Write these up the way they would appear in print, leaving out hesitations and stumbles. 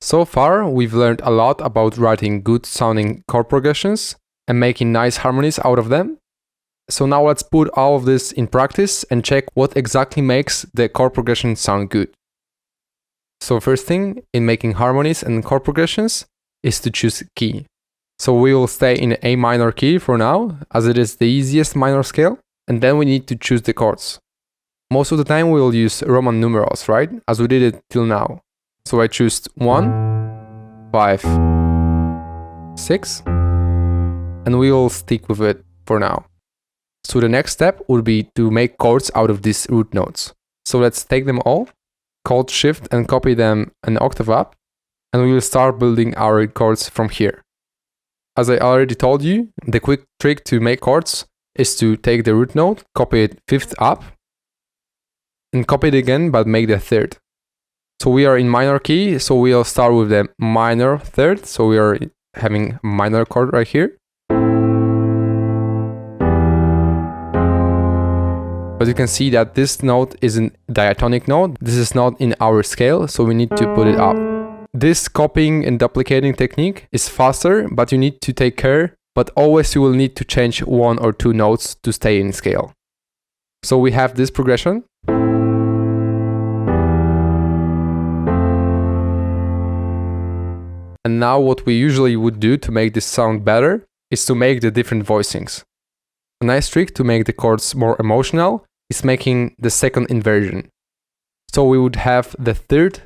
So far, we've learned a lot about writing good sounding chord progressions and making nice harmonies out of them. So now let's put all of this in practice and check what exactly makes the chord progression sound good. So first thing in making harmonies and chord progressions is to choose key. So we will stay in A minor key for now, as it is the easiest minor scale, and then we need to choose the chords. Most of the time we will use Roman numerals, right? As we did it till now. So I choose 1, 5, 6, and we will stick with it for now. So the next step would be to make chords out of these root notes. So let's take them all, Alt Shift and copy them an octave up, and we will start building our chords from here. As I already told you, the quick trick to make chords is to take the root note, copy it 5th up, and copy it again, but make the 3rd. So we are in minor key, so we'll start with the minor 3rd, so we are having a minor chord right here. But you can see that this note is a diatonic note, this is not in our scale, so we need to put it up. This copying and duplicating technique is faster, but you need to take care, but always you will need to change 1 or 2 notes to stay in scale. So we have this progression. And now what we usually would do to make this sound better is to make the different voicings. A nice trick to make the chords more emotional is making the second inversion. So we would have the 3rd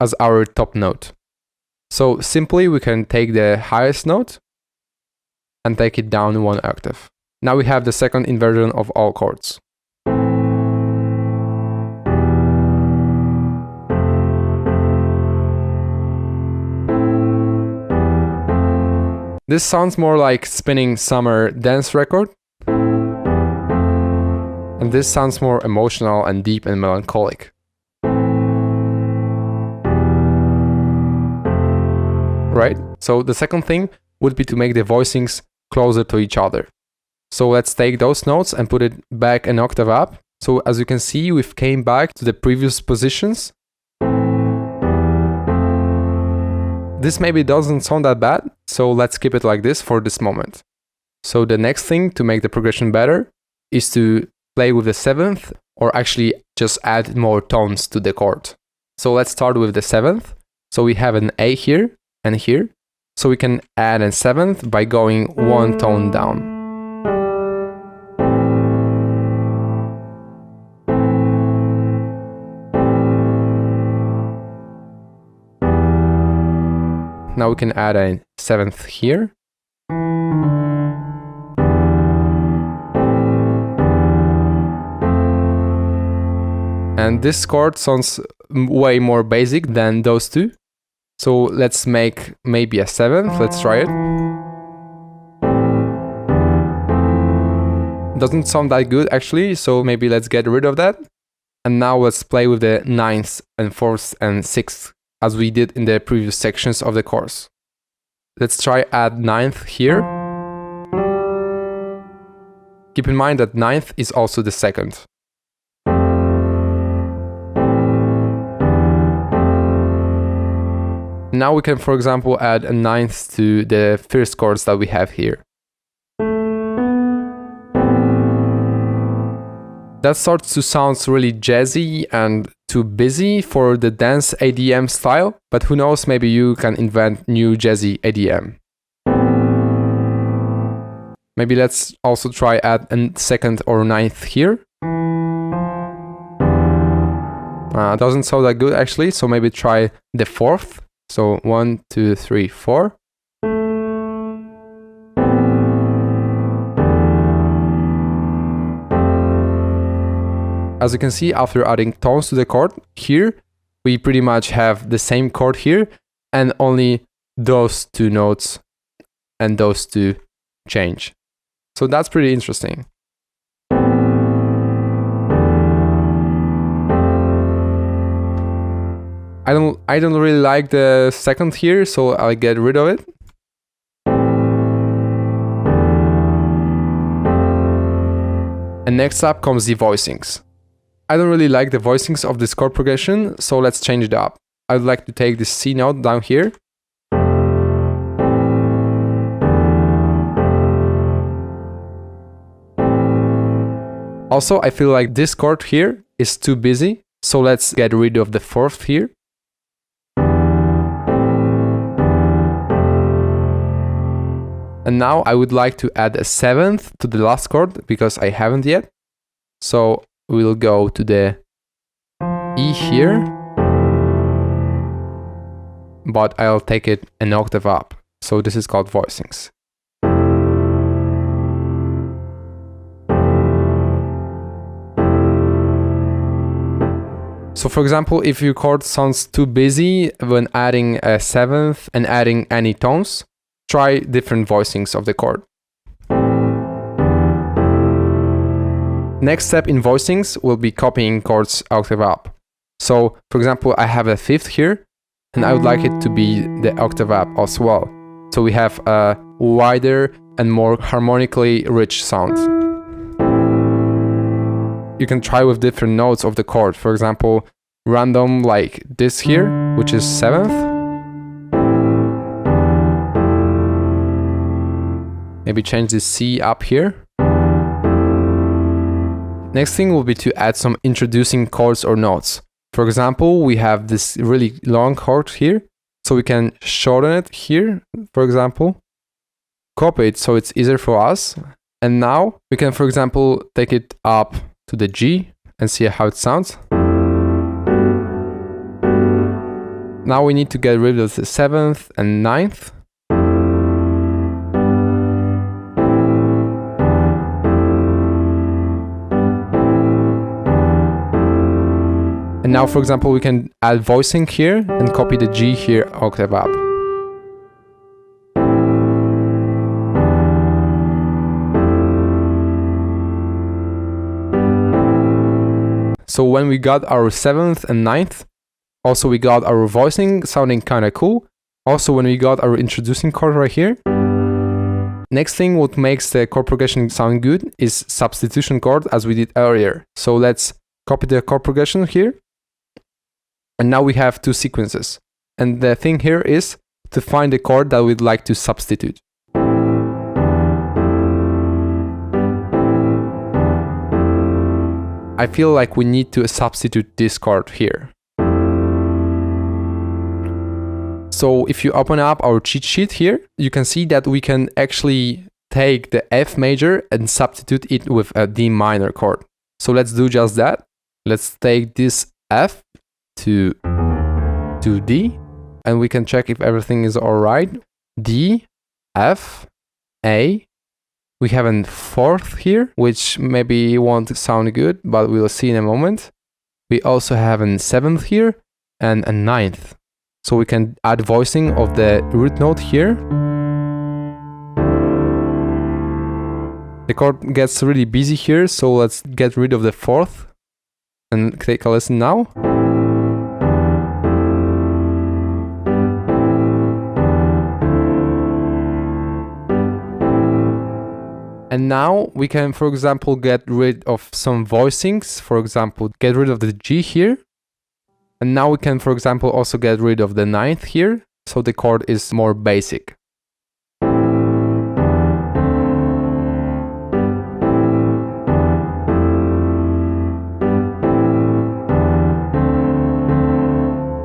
as our top note. So simply we can take the highest note and take it down 1 octave. Now we have the second inversion of all chords. This sounds more like spinning summer dance record. And this sounds more emotional and deep and melancholic. Right? So the second thing would be to make the voicings closer to each other. So let's take those notes and put it back an octave up. So as you can see, we've came back to the previous positions. This maybe doesn't sound that bad, so let's keep it like this for this moment. So the next thing to make the progression better is to play with the 7th, or actually just add more tones to the chord. So let's start with the 7th. So we have an A here and here. So we can add a 7th by going 1 tone down. Now we can add a 7th here. And this chord sounds way more basic than those two. So let's make maybe a 7th, let's try it. Doesn't sound that good actually, so maybe let's get rid of that. And now let's play with the 9th and 4th and 6th, as we did in the previous sections of the course. Let's try add 9th here. Keep in mind that 9th is also the 2nd. Now we can, for example, add a 9th to the first chords that we have here. That starts to sound really jazzy and too busy for the dance ADM style, but who knows, maybe you can invent new jazzy ADM. Maybe let's also try add a 2nd or 9th here. Doesn't sound that good actually, so maybe try the 4th. So 1, 2, 3, 4. As you can see, after adding tones to the chord, here we pretty much have the same chord here, and only those 2 notes and those 2 change. So that's pretty interesting. I don't really like the 2nd here, so I'll get rid of it. And next up comes the voicings. I don't really like the voicings of this chord progression, so let's change it up. I'd like to take this C note down here. Also, I feel like this chord here is too busy, so let's get rid of the fourth here. And now I would like to add a seventh to the last chord because I haven't yet. So we'll go to the E here, but I'll take it an octave up. So this is called voicings. So for example, if your chord sounds too busy when adding a seventh and adding any tones, try different voicings of the chord. Next step in voicings will be copying chords octave up. So for example, I have a fifth here, and I would like it to be the octave up as well. So we have a wider and more harmonically rich sound. You can try with different notes of the chord. For example, random like this here, which is seventh. Maybe change the C up here. Next thing will be to add some introducing chords or notes. For example, we have this really long chord here, so we can shorten it here, for example. Copy it so it's easier for us. And now we can, for example, take it up to the G and see how it sounds. Now we need to get rid of the seventh and ninth. And now, for example, we can add voicing here and copy the G here octave up. So when we got our seventh and ninth, also we got our voicing sounding kind of cool. Also when we got our introducing chord right here. Next thing what makes the chord progression sound good is substitution chord as we did earlier. So let's copy the chord progression here. And now we have two sequences. And the thing here is to find the chord that we'd like to substitute. I feel like we need to substitute this chord here. So if you open up our cheat sheet here, you can see that we can actually take the F major and substitute it with a D minor chord. So let's do just that. Let's take this F to D, and we can check if everything is all right. D, F, A. We have a fourth here, which maybe won't sound good, but we'll see in a moment. We also have a seventh here and a ninth. So we can add voicing of the root note here. The chord gets really busy here, so let's get rid of the fourth and take a listen now. And now we can, for example, get rid of some voicings. For example, get rid of the G here. And now we can, for example, also get rid of the ninth here. So the chord is more basic.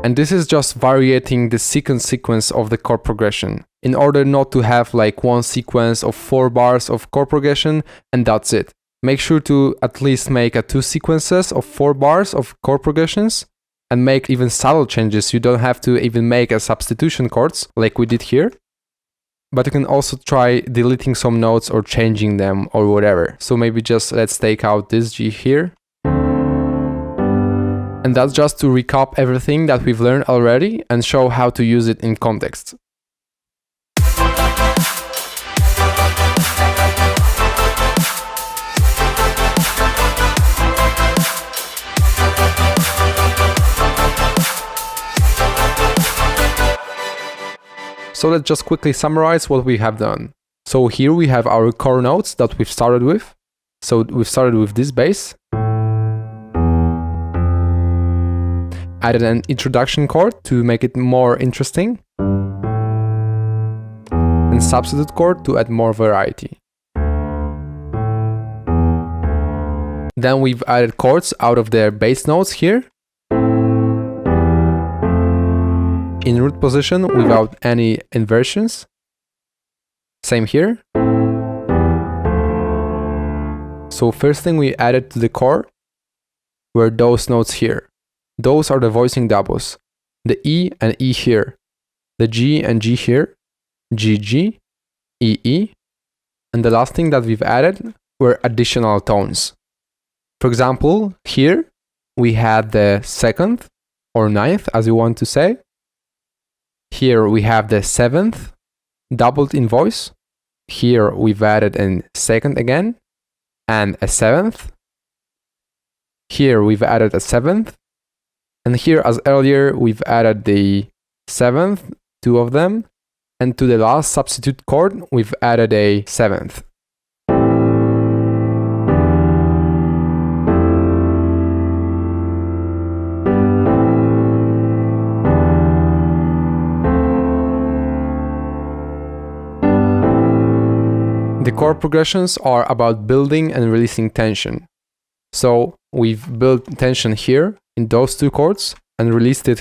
And this is just varying the sequence of the chord progression in order not to have like one sequence of 4 bars of chord progression and that's it. Make sure to at least make 2 sequences of 4 bars of chord progressions and make even subtle changes. You don't have to even make a substitution chords like we did here. But you can also try deleting some notes or changing them or whatever. So maybe just let's take out this G here. And that's just to recap everything that we've learned already and show how to use it in context. So let's just quickly summarize what we have done. So here we have our core notes that we've started with. So we've started with this bass. added an introduction chord to make it more interesting, and substitute chord to add more variety. Then we've added chords out of their bass notes here, in root position without any inversions. Same here. So first thing we added to the chord were those notes here. Those are the voicing doubles. The E and E here. The G and G here. G, G, E, E. And the last thing that we've added were additional tones. For example, here we had the second or ninth, as you want to say. Here we have the seventh, doubled in voice. Here we've added a second again, and a seventh. Here we've added a seventh. And here, as earlier, we've added the seventh, two of them. And to the last substitute chord, we've added a seventh. The chord progressions are about building and releasing tension. So we've built tension here in those two chords and released it